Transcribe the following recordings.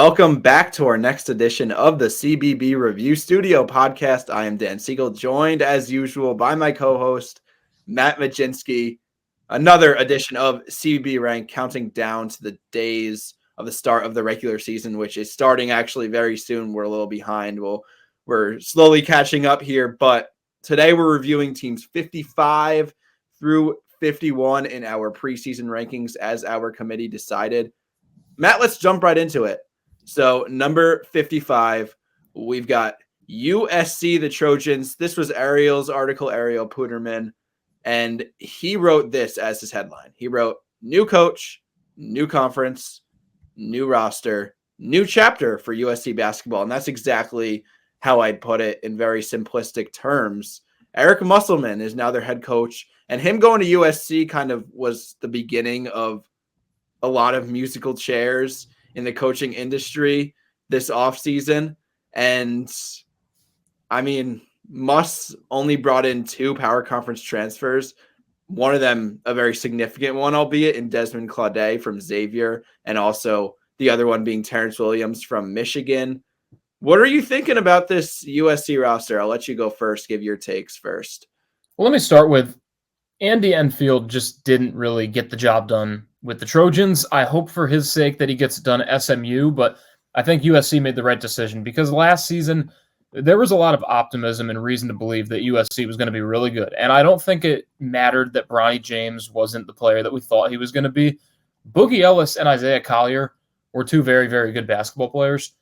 Welcome back to our next edition of the CBB Review Studio podcast. I am Dan Siegel, joined as usual by my co-host, Mat Mlodzinski. Another edition of CBB Rank, counting down to the days of the start of the regular season, which is starting actually very soon. We're a little behind. We're slowly catching up here, but today we're reviewing teams 55 through 51 in our preseason rankings as our committee decided. Matt, let's jump right into it. So number 55, we've got USC, the Trojans. This was Ariel's article, Ariel Puderman, and he wrote this as his headline. He wrote, new coach, new conference, new roster, new chapter for USC basketball. And that's exactly how I'd put it in very simplistic terms. Eric Musselman is now their head coach, and him going to USC kind of was the beginning of a lot of musical chairs in the coaching industry this offseason. And I mean, Muss only brought in 2 power conference transfers, one of them a very significant one, albeit, in Desmond Claudet from Xavier, and also the other one being Terrence Williams from Michigan. What are you thinking about this USC roster? I'll let you go first. Give your takes first. Well, let me start with Andy Enfield just didn't really get the job done with the Trojans. I hope for his sake that he gets it done at SMU, but I think USC made the right decision because last season there was a lot of optimism and reason to believe that USC was going to be really good. And I don't think it mattered that Bronny James wasn't the player that we thought he was going to be. Boogie Ellis and Isaiah Collier were 2 very, very good basketball players.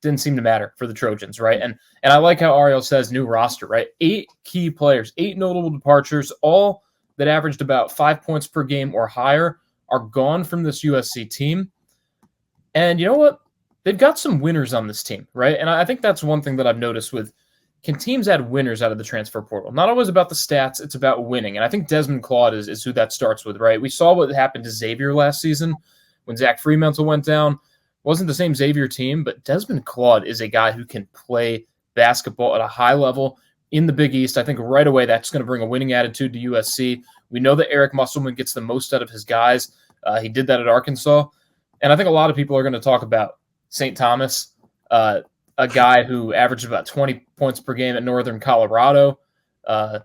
Didn't seem to matter for the Trojans, right? And I like how Ariel says new roster, right? 8 key players, 8 notable departures, all that averaged about 5 points per game or higher, are gone from this USC team. And you know what? They've got some winners on this team, right? And I think that's one thing that I've noticed with, can teams add winners out of the transfer portal? Not always about the stats, it's about winning. And I think Desmond Claude is who that starts with, right? We saw what happened to Xavier last season when Zach Fremantle went down. Wasn't the same Xavier team, but Desmond Claude is a guy who can play basketball at a high level in the Big East. I think right away that's going to bring a winning attitude to USC. We know that Eric Musselman gets the most out of his guys. He did that at Arkansas. And I think a lot of people are going to talk about St. Thomas, a guy who averaged about 20 points per game at Northern Colorado. Of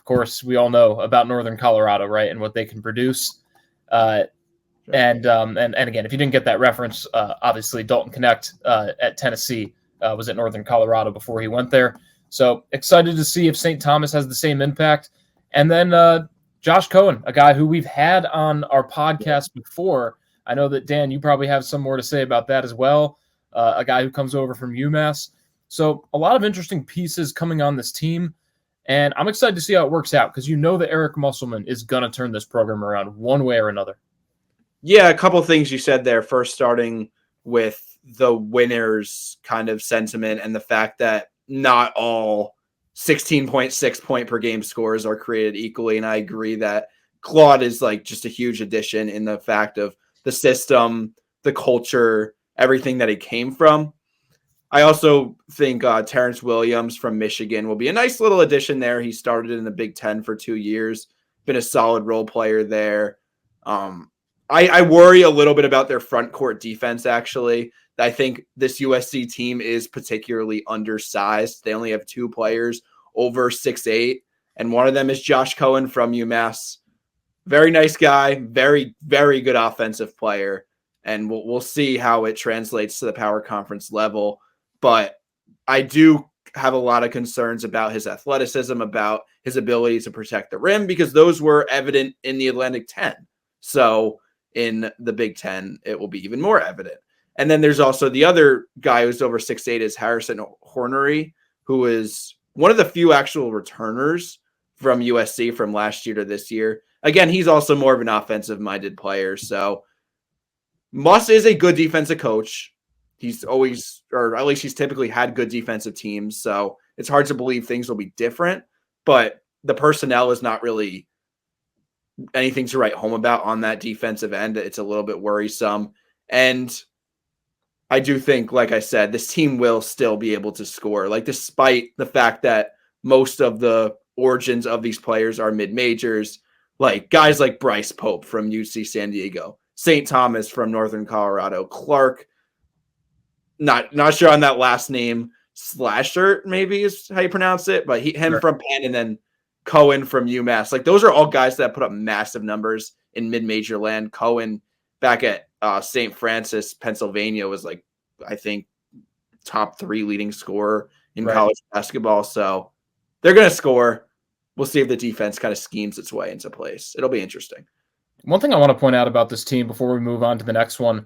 course, we all know about Northern Colorado, right, and what they can produce. And again, if you didn't get that reference, obviously Dalton Connect at Tennessee was at Northern Colorado before he went there. So excited to see if St. Thomas has the same impact. And then Josh Cohen, a guy who we've had on our podcast before. I know that, Dan, you probably have some more to say about that as well. A guy who comes over from UMass. So a lot of interesting pieces coming on this team. And I'm excited to see how it works out because you know that Eric Musselman is going to turn this program around one way or another. Yeah, a couple of things you said there. First, starting with the winners kind of sentiment and the fact that not all 16.6 point per game scores are created equally. And I agree that Claude is like just a huge addition in the fact of the system, the culture, everything that he came from. I also think Terrence Williams from Michigan will be a nice little addition there. He started in the Big Ten for 2 years, been a solid role player there. I worry a little bit about their front court defense, actually. I think this USC team is particularly undersized. They only have 2 players over 6'8", and one of them is Josh Cohen from UMass. Very nice guy, very, very good offensive player, and we'll see how it translates to the power conference level. But I do have a lot of concerns about his athleticism, about his ability to protect the rim, because those were evident in the Atlantic 10. So in the Big Ten, it will be even more evident. And then there's also the other guy who's over 6'8" is Harrison Hornery, who is one of the few actual returners from USC from last year to this year. Again, he's also more of an offensive-minded player. So Muss is a good defensive coach. He's always, or at least he's typically had good defensive teams. So it's hard to believe things will be different. But the personnel is not really anything to write home about on that defensive end. It's a little bit worrisome. And I do think, like I said, this team will still be able to score. Like, despite the fact that most of the origins of these players are mid-majors, like guys like Bryce Pope from UC San Diego, St. Thomas from Northern Colorado, Clark Not sure on that last name. Slasher maybe is how you pronounce it, but him Sure. from Penn and then Cohen from UMass. Like those are all guys that put up massive numbers in mid-major land. Cohen back at St. Francis, Pennsylvania was like, I think, top 3 leading scorer in Right. college basketball. So they're going to score. We'll see if the defense kind of schemes its way into place. It'll be interesting. One thing I want to point out about this team before we move on to the next one,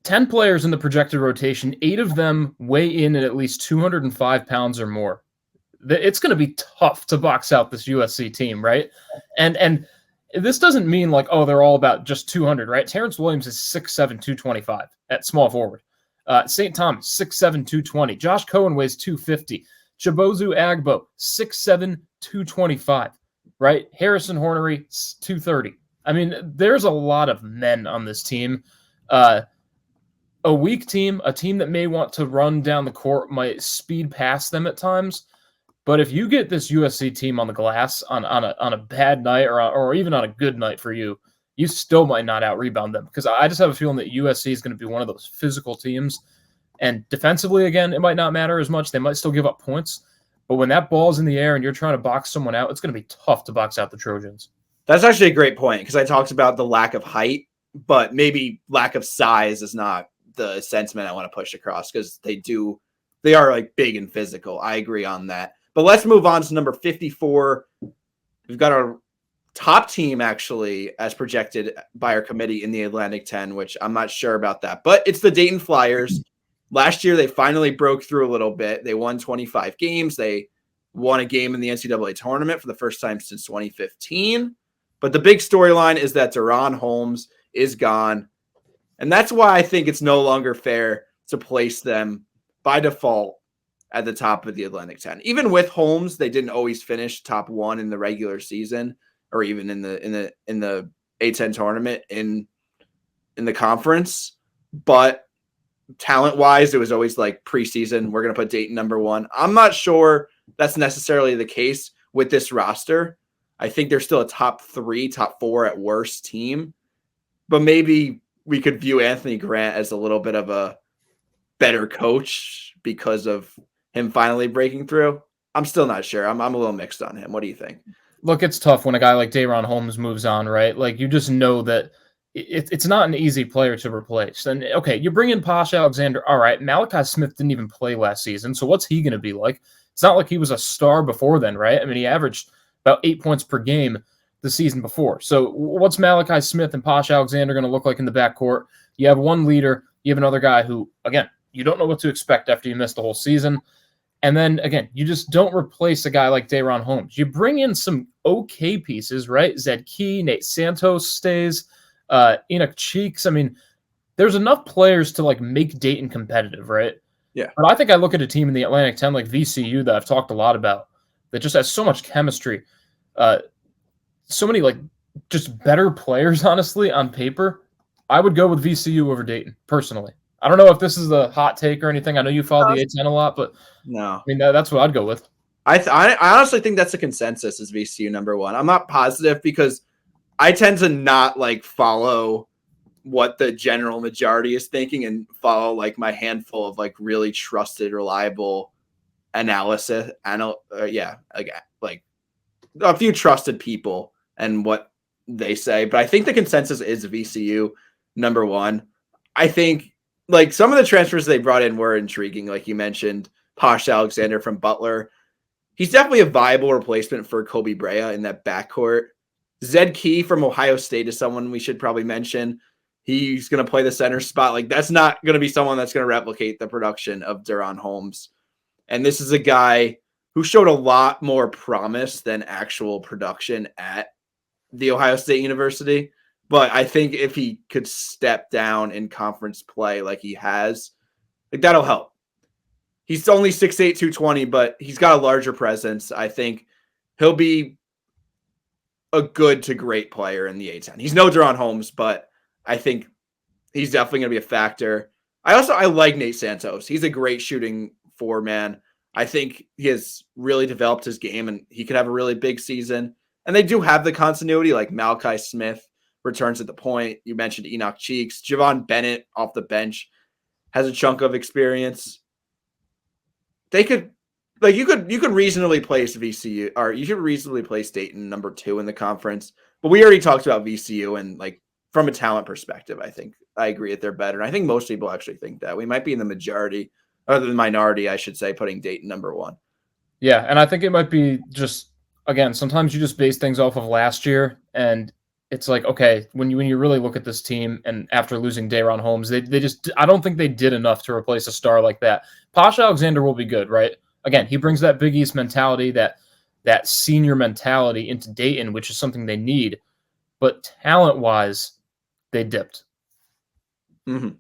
10 players in the projected rotation, 8 of them weigh in at least 205 pounds or more. It's going to be tough to box out this USC team, right? And this doesn't mean like, oh, they're all about just 200, right? Terrence Williams is 6'7", 225 at small forward. St. Thomas, 6'7", 220. Josh Cohen weighs 250. Chibozu Agbo, 6'7", 225, right? Harrison Hornery, 230. I mean, there's a lot of men on this team. A weak team, a team that may want to run down the court, might speed past them at times. But if you get this USC team on the glass on a bad night or even on a good night for you, you still might not out-rebound them. Because I just have a feeling that USC is going to be one of those physical teams. And defensively, again, it might not matter as much. They might still give up points. But when that ball's in the air and you're trying to box someone out, it's going to be tough to box out the Trojans. That's actually a great point because I talked about the lack of height, but maybe lack of size is not the sentiment I want to push across because they are like big and physical. I agree on that. But let's move on to number 54. We've got our top team actually as projected by our committee in the Atlantic 10, which I'm not sure about that, but it's the Dayton Flyers. Last year, they finally broke through a little bit. They won 25 games. They won a game in the NCAA tournament for the first time since 2015. But the big storyline is that Deron Holmes is gone. And that's why I think it's no longer fair to place them by default at the top of the Atlantic 10. Even with Holmes, they didn't always finish top 1 in the regular season or even in the A10 tournament in the conference. But talent-wise, it was always like preseason, we're going to put Dayton number 1. I'm not sure that's necessarily the case with this roster. I think they're still a top 3, top 4 at worst team. But maybe we could view Anthony Grant as a little bit of a better coach because of him finally breaking through. I'm still not sure. I'm a little mixed on him. What do you think? Look, it's tough when a guy like Deron Holmes moves on, right? Like, you just know that it's not an easy player to replace. And, okay, you bring in Posh Alexander. All right, Malachi Smith didn't even play last season, so what's he going to be like? It's not like he was a star before then, right? I mean, he averaged about 8 points per game the season before. So what's Malachi Smith and Posh Alexander going to look like in the backcourt? You have one leader. You have another guy who, again, you don't know what to expect after you miss the whole season. And then, again, you just don't replace a guy like Deron Holmes. You bring in some okay pieces, right? Zed Key, Nate Santos stays, Enoch Cheeks. I mean, there's enough players to, like, make Dayton competitive, right? Yeah. But I think I look at a team in the Atlantic 10 like VCU that I've talked a lot about that just has so much chemistry. So many, like, just better players, honestly, on paper. I would go with VCU over Dayton, personally. I don't know if this is a hot take or anything. I know you follow the A10 a lot, but no, I mean, that's what I'd go with. I honestly think that's a consensus is VCU number 1. I'm not positive because I tend to not like follow what the general majority is thinking and follow like my handful of like really trusted, reliable analysis. Like a few trusted people and what they say. But I think the consensus is VCU number 1. I think like some of the transfers they brought in were intriguing. Like you mentioned, Posh Alexander from Butler. He's definitely a viable replacement for Kobe Brea in that backcourt. Zed Key from Ohio State is someone we should probably mention. He's going to play the center spot. Like that's not going to be someone that's going to replicate the production of Deron Holmes. And this is a guy who showed a lot more promise than actual production at the Ohio State University. But I think if he could step down in conference play like he has, like that'll help. He's only 6'8", 220, but he's got a larger presence. I think he'll be a good to great player in the A10. He's no Deron Holmes, but I think he's definitely going to be a factor. I like Nate Santos. He's a great shooting 4-man. I think he has really developed his game, and he could have a really big season. And they do have the continuity, like Malachi Smith returns at the point. You mentioned Enoch Cheeks, Javon Bennett off the bench. has a chunk of experience. They could, like, you could reasonably place VCU, or you should reasonably place Dayton number 2 in the conference. But we already talked about VCU, and like from a talent perspective, I think I agree that they're better. And I think most people actually think that we might be in the majority, or the minority, I should say, putting Dayton number 1. Yeah, and I think it might be just, again, sometimes you just base things off of last year, and it's like, okay, when you really look at this team, and after losing Dayron Holmes, they just, I don't think they did enough to replace a star like that. Posh Alexander will be good, right? Again, he brings that Big East mentality, that senior mentality into Dayton, which is something they need. But talent-wise, they dipped. Mm-hmm.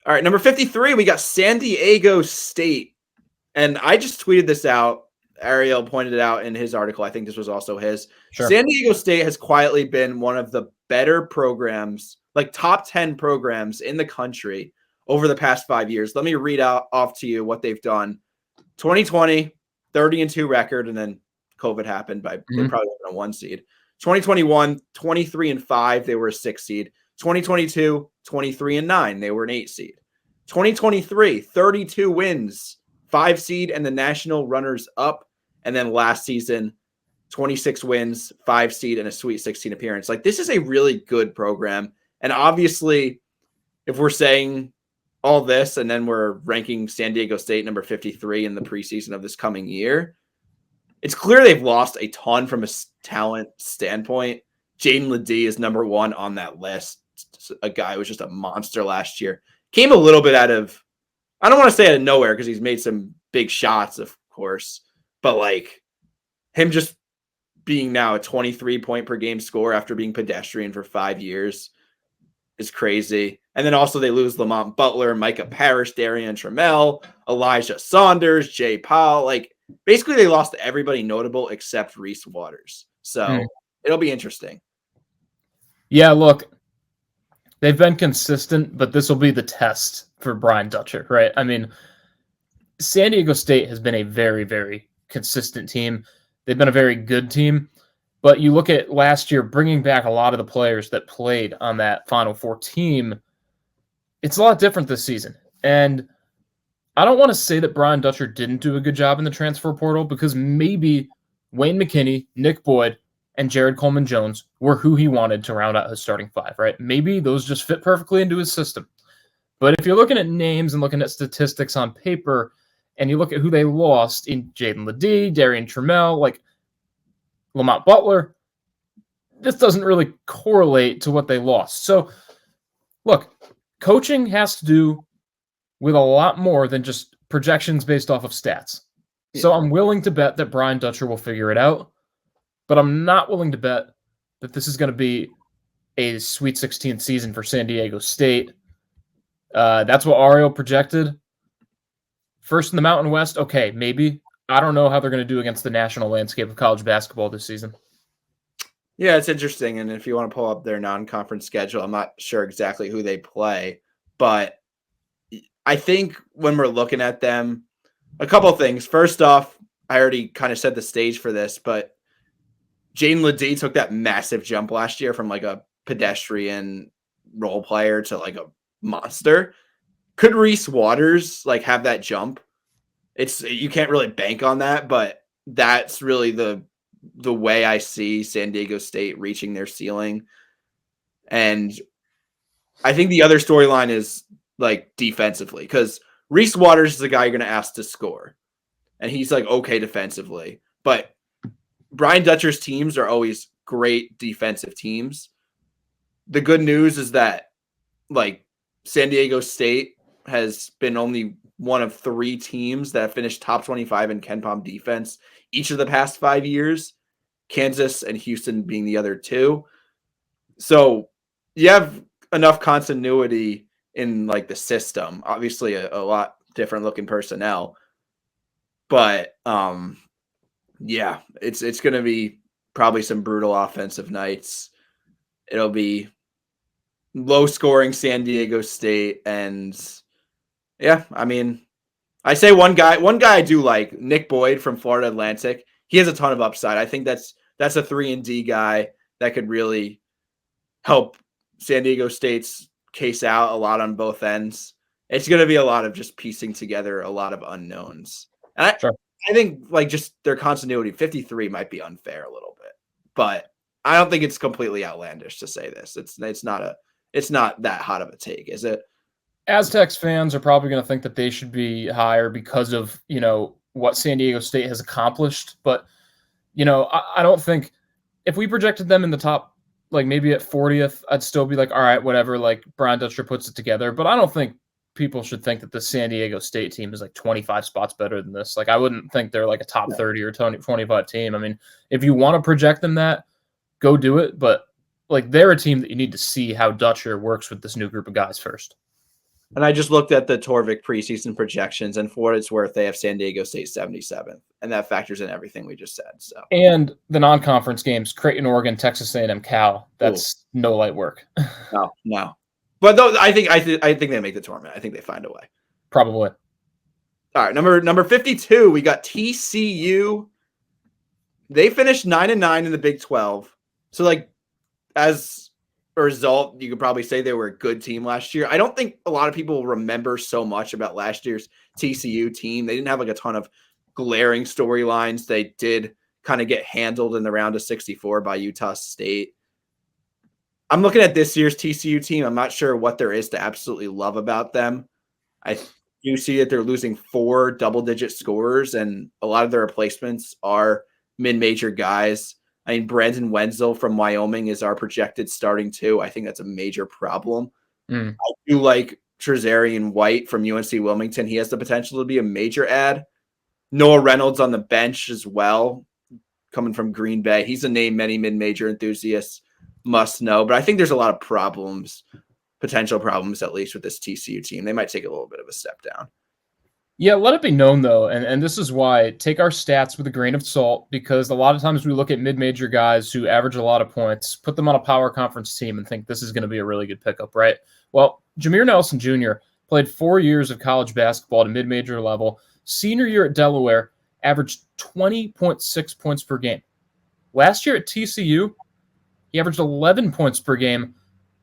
All right, number 53, we got San Diego State. And I just tweeted this out. Ariel pointed it out in his article. I think this was also his. Sure. San Diego State has quietly been one of the better programs, like top 10 programs in the country over the past 5 years. Let me read off to you what they've done. 2020, 30-2 record, and then COVID happened. They probably been a 1 seed. 2021, 23-5, they were a 6 seed. 2022, 23-9, they were an 8 seed. 2023, 32 wins, 5 seed, and the national runners up. And then last season, 26 wins, 5 seed, and a Sweet 16 appearance. Like, this is a really good program. And obviously, if we're saying all this and then we're ranking San Diego State number 53 in the preseason of this coming year, it's clear they've lost a ton from a talent standpoint. Jaden Ledee is number 1 on that list. A guy who was just a monster last year. Came a little bit out of, I don't want to say out of nowhere because he's made some big shots, of course. But like him just being now a 23 point per game scorer after being pedestrian for 5 years is crazy. And then also they lose Lamont Butler, Micah Parrish, Darian Trammell, Elijah Saunders, Jay Powell. Like basically they lost everybody notable except Reese Waters. So it'll be interesting. Yeah, look, they've been consistent, but this will be the test for Brian Dutcher, right? I mean, San Diego State has been a very, very consistent team. They've been a very good team. But you look at last year, bringing back a lot of the players that played on that Final Four team, it's a lot different this season. And I don't want to say that Brian Dutcher didn't do a good job in the transfer portal because maybe Wayne McKinney, Nick Boyd, and Jared Coleman-Jones were who he wanted to round out his starting 5, right? Maybe those just fit perfectly into his system. But if you're looking at names and looking at statistics on paper, and you look at who they lost in Jaden Ledee, Darian Trammell, like Lamont Butler, this doesn't really correlate to what they lost. So, look, coaching has to do with a lot more than just projections based off of stats. Yeah. So I'm willing to bet that Brian Dutcher will figure it out, but I'm not willing to bet that this is going to be a Sweet 16 season for San Diego State. That's what Ariel projected. First in the Mountain West, okay, maybe. I don't know how they're going to do against the national landscape of college basketball this season. Yeah, it's interesting. And if you want to pull up their non-conference schedule, I'm not sure exactly who they play. But I think when we're looking at them, a couple of things. First off, I already kind of set the stage for this, but Jaden Ledee took that massive jump last year from like a pedestrian role player to like a monster. Could Reese Waters like have that jump? You can't really bank on that, but that's really the way I see San Diego State reaching their ceiling. And I think the other storyline is like defensively, because Reese Waters is the guy you're going to ask to score, and he's like okay defensively. But Brian Dutcher's teams are always great defensive teams. The good news is that like San Diego State has been only one of 3 teams that have finished top 25 in KenPom defense each of the past 5 years, Kansas and Houston being the other 2. So you have enough continuity in like the system, obviously a lot different looking personnel, but yeah, it's going to be probably some brutal offensive nights. It'll be low scoring San Diego State. And yeah, I mean, I say one guy I do like, Nick Boyd from Florida Atlantic. He has a ton of upside. I think that's a 3-and-D guy that could really help San Diego State's case out a lot on both ends. It's going to be a lot of just piecing together a lot of unknowns. And Sure. I think like just their continuity, 53 might be unfair a little bit, but I don't think it's completely outlandish to say this. It's not that hot of a take, is it? Aztecs fans are probably going to think that they should be higher because of, what San Diego State has accomplished. But, I don't think if we projected them in the top, like maybe at 40th, I'd still be like, all right, whatever, like Brian Dutcher puts it together. But I don't think people should think that the San Diego State team is like 25 spots better than this. Like, I wouldn't think they're like a top 30 or 25 team. I mean, if you want to project them that, go do it. But like, they're a team that you need to see how Dutcher works with this new group of guys first. And I just looked at the Torvik preseason projections, and for what it's worth, they have San Diego State 77th, and that factors in everything we just said. So, and the non-conference games: Creighton, Oregon, Texas A&M, Cal. That's no light work. No. But though I think they make the tournament. I think they find a way. Probably. All right, number 52, we got TCU. They finished 9-9 in the Big 12. So, like, as a result, you could probably say they were a good team last year. I don't think a lot of people remember so much about last year's TCU team. They didn't have like a ton of glaring storylines. They did kind of get handled in the round of 64 by Utah State. I'm looking at this year's TCU team. I'm not sure what there is to absolutely love about them. I do see that they're losing 4 double-digit scorers, and a lot of their replacements are mid-major guys. I mean, Brandon Wenzel from Wyoming is our projected starting 2. I think that's a major problem. I do like Trezarian White from UNC Wilmington. He has the potential to be a major add. Noah Reynolds on the bench as well, coming from Green Bay. He's a name many mid-major enthusiasts must know, but I think there's a lot of problems, potential problems at least, with this TCU team. They might take a little bit of a step down. Yeah, let it be known, though, and this is why, take our stats with a grain of salt, because a lot of times we look at mid-major guys who average a lot of points, put them on a power conference team, and think this is going to be a really good pickup, right? Well, Jameer Nelson Jr. played 4 years of college basketball at a mid-major level. Senior year at Delaware, averaged 20.6 points per game. Last year at TCU, he averaged 11 points per game,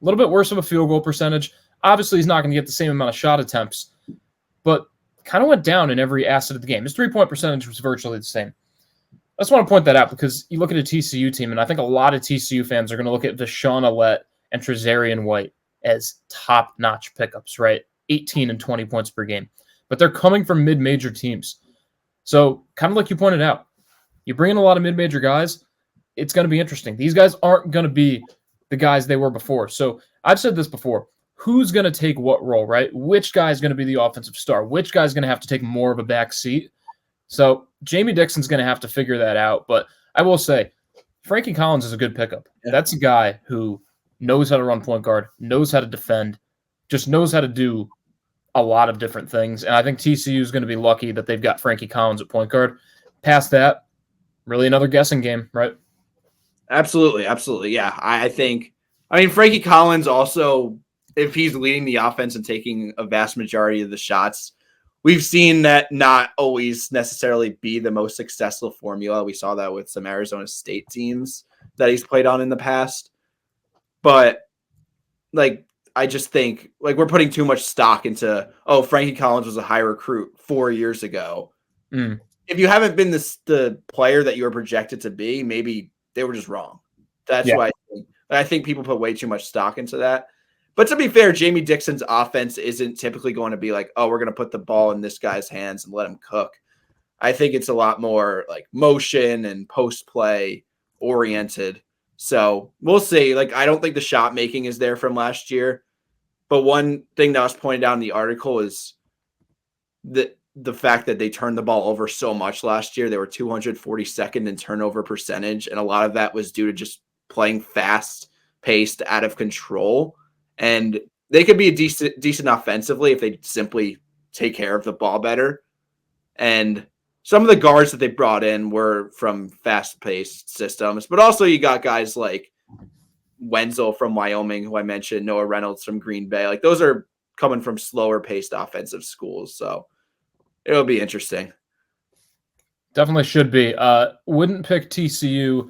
a little bit worse of a field goal percentage. Obviously, he's not going to get the same amount of shot attempts, but kind of went down in every asset of the game. His three-point percentage was virtually the same. I just want to point that out because you look at a TCU team, and I think a lot of TCU fans are going to look at Deshaun Alette and Trezarian White as top-notch pickups, right? 18 and 20 points per game. But they're coming from mid-major teams. So kind of like you pointed out, you bring in a lot of mid-major guys, it's going to be interesting. These guys aren't going to be the guys they were before. So I've said this before. Who's going to take what role, right? Which guy is going to be the offensive star? Which guy is going to have to take more of a back seat? So Jamie Dixon's going to have to figure that out. But I will say, Frankie Collins is a good pickup. That's a guy who knows how to run point guard, knows how to defend, just knows how to do a lot of different things. And I think TCU is going to be lucky that they've got Frankie Collins at point guard. Past that, really another guessing game, right? Absolutely. Yeah. I mean, Frankie Collins also, if he's leading the offense and taking a vast majority of the shots, we've seen that not always necessarily be the most successful formula. We saw that with some Arizona State teams that he's played on in the past. But like, I just think like we're putting too much stock into, Frankie Collins was a high recruit 4 years ago. If you haven't been the player that you were projected to be, maybe they were just wrong. That's why I think people put way too much stock into that. But to be fair, Jamie Dixon's offense isn't typically going to be like, we're going to put the ball in this guy's hands and let him cook. I think it's a lot more like motion and post play oriented. So we'll see. Like, I don't think the shot making is there from last year. But one thing that was pointed out in the article is the fact that they turned the ball over so much last year. They were 242nd in turnover percentage. And a lot of that was due to just playing fast paced, out of control. And they could be decent offensively if they simply take care of the ball better. And some of the guards that they brought in were from fast-paced systems. But also you got guys like Wenzel from Wyoming, who I mentioned, Noah Reynolds from Green Bay. Like, those are coming from slower-paced offensive schools. So it'll be interesting. Definitely should be. Wouldn't pick TCU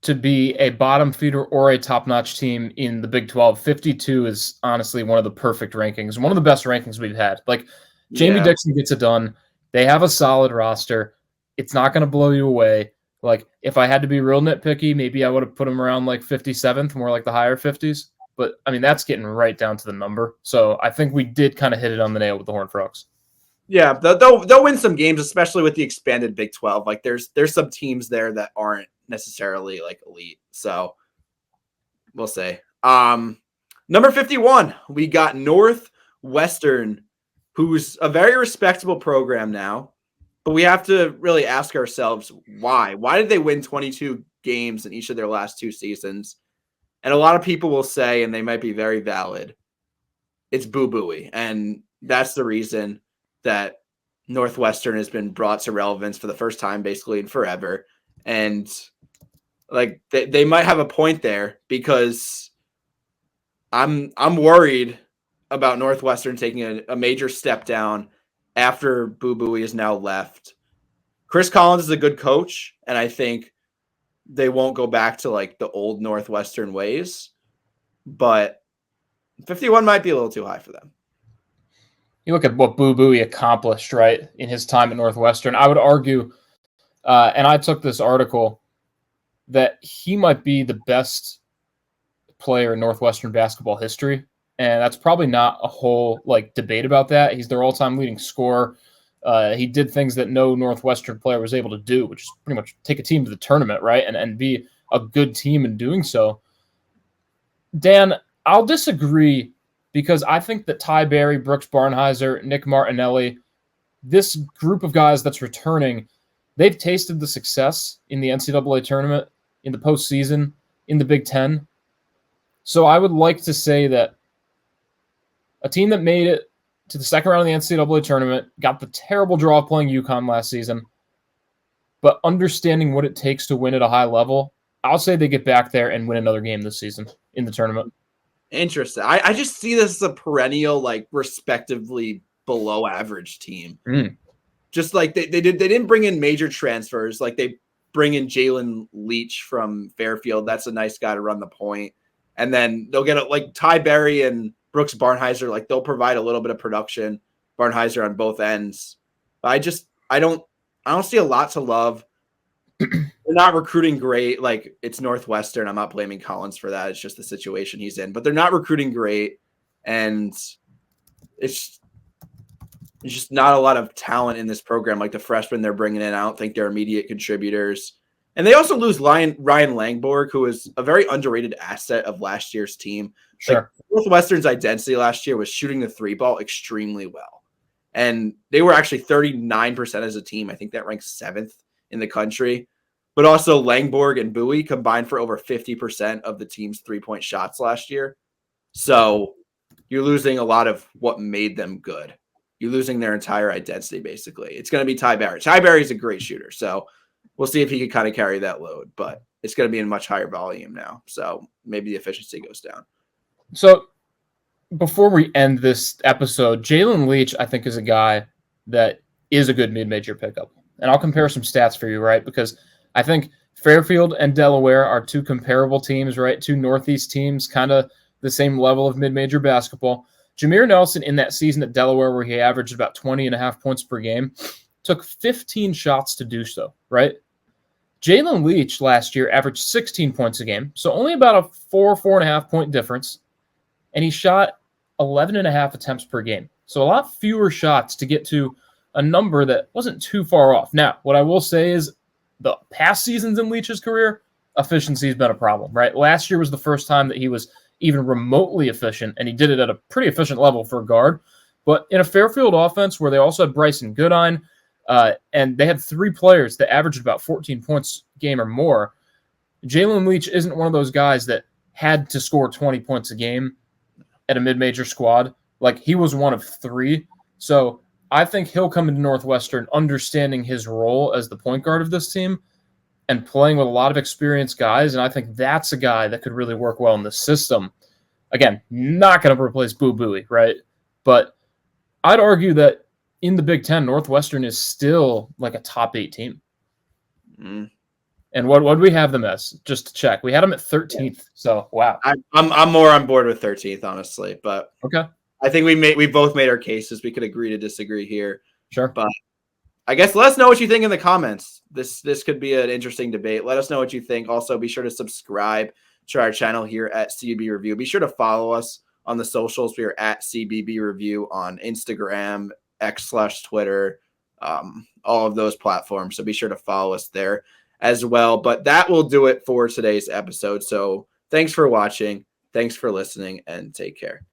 to be a bottom feeder or a top-notch team in the Big 12, 52 is honestly one of the perfect rankings, one of the best rankings we've had. Like, Jamie Dixon gets it done. They have a solid roster. It's not going to blow you away. Like, if I had to be real nitpicky, maybe I would have put them around like 57th, more like the higher 50s. But, I mean, that's getting right down to the number. So I think we did kind of hit it on the nail with the Horned Frogs. Yeah, they'll win some games, especially with the expanded Big 12. Like, there's some teams there that aren't necessarily like elite. So we'll see. Number 51, we got Northwestern, who's a very respectable program now. But we have to really ask ourselves why. Why did they win 22 games in each of their last 2 seasons? And a lot of people will say, and they might be very valid, it's Boo Buie. And that's the reason that Northwestern has been brought to relevance for the first time basically in forever. And like they might have a point there, because I'm worried about Northwestern taking a major step down after Boo Buie is now left. Chris Collins is a good coach, and I think they won't go back to like the old Northwestern ways, but 51 might be a little too high for them. You look at what Boo Buie accomplished, right, in his time at Northwestern. I would argue, and I took this article, that he might be the best player in Northwestern basketball history. And that's probably not a whole like debate about that. He's their all-time leading scorer. He did things that no Northwestern player was able to do, which is pretty much take a team to the tournament, right? And be a good team in doing so. Dan, I'll disagree, because I think that Ty Berry, Brooks Barnhizer, Nick Martinelli, this group of guys that's returning, they've tasted the success in the NCAA tournament, in the postseason, in the Big Ten. So I would like to say that a team that made it to the second round of the NCAA tournament, got the terrible draw of playing UConn last season, but understanding what it takes to win at a high level, I'll say they get back there and win another game this season in the tournament. Interesting. I just see this as a perennial, like, respectively below average team. Just like they didn't bring in major transfers. Like, they bring in Jalen Leach from Fairfield. That's a nice guy to run the point. And then they'll get like Ty Berry and Brooks Barnhizer, like they'll provide a little bit of production. Barnhizer on both ends. But I don't see a lot to love. They're not recruiting great. Like, it's Northwestern. I'm not blaming Collins for that. It's just the situation he's in. But they're not recruiting great, and it's just not a lot of talent in this program. Like, the freshmen they're bringing in, I don't think they're immediate contributors. And they also lose Ryan Langborg, who was a very underrated asset of last year's team. Sure. Like, Northwestern's identity last year was shooting the 3-ball extremely well. And they were actually 39% as a team. I think that ranks 7th in the country. But also Langborg and Buie combined for over 50% of the team's 3-point shots last year. So you're losing a lot of what made them good. You're losing their entire identity, basically. It's going to be Ty Berry. Ty Berry's a great shooter. So we'll see if he can kind of carry that load. But it's going to be in much higher volume now. So maybe the efficiency goes down. So before we end this episode, Jalen Leach, I think, is a guy that is a good mid-major pickup. And I'll compare some stats for you, right? Because I think Fairfield and Delaware are 2 comparable teams, right? 2 Northeast teams, kind of the same level of mid-major basketball. Jameer Nelson, in that season at Delaware, where he averaged about 20.5 points per game, took 15 shots to do so, right? Jalen Leach last year averaged 16 points a game, so only about a 4.5 point difference, and he shot 11.5 attempts per game. So a lot fewer shots to get to a number that wasn't too far off. Now, what I will say is the past seasons in Leach's career, efficiency has been a problem, right? Last year was the first time that he was even remotely efficient, and he did it at a pretty efficient level for a guard. But in a Fairfield offense where they also had Bryson Goodine, and they had 3 players that averaged about 14 points a game or more, Jalen Leach isn't one of those guys that had to score 20 points a game at a mid-major squad. Like, he was one of 3. So I think he'll come into Northwestern understanding his role as the point guard of this team and playing with a lot of experienced guys, and I think that's a guy that could really work well in the system. Again, not going to replace Boo Buie, right? But I'd argue that in the Big Ten, Northwestern is still like a top 8 team. And what would we have them as? Just to check. We had them at 13th. So wow. I'm more on board with 13th, honestly. But Okay. I think we both made our cases. We could agree to disagree here. Sure. But I guess let us know what you think in the comments. This could be an interesting debate. Let us know what you think. Also, be sure to subscribe to our channel here at CBB Review. Be sure to follow us on the socials. We are at CBB Review on Instagram, X/Twitter, all of those platforms. So be sure to follow us there as well. But that will do it for today's episode. So thanks for watching. Thanks for listening, and take care.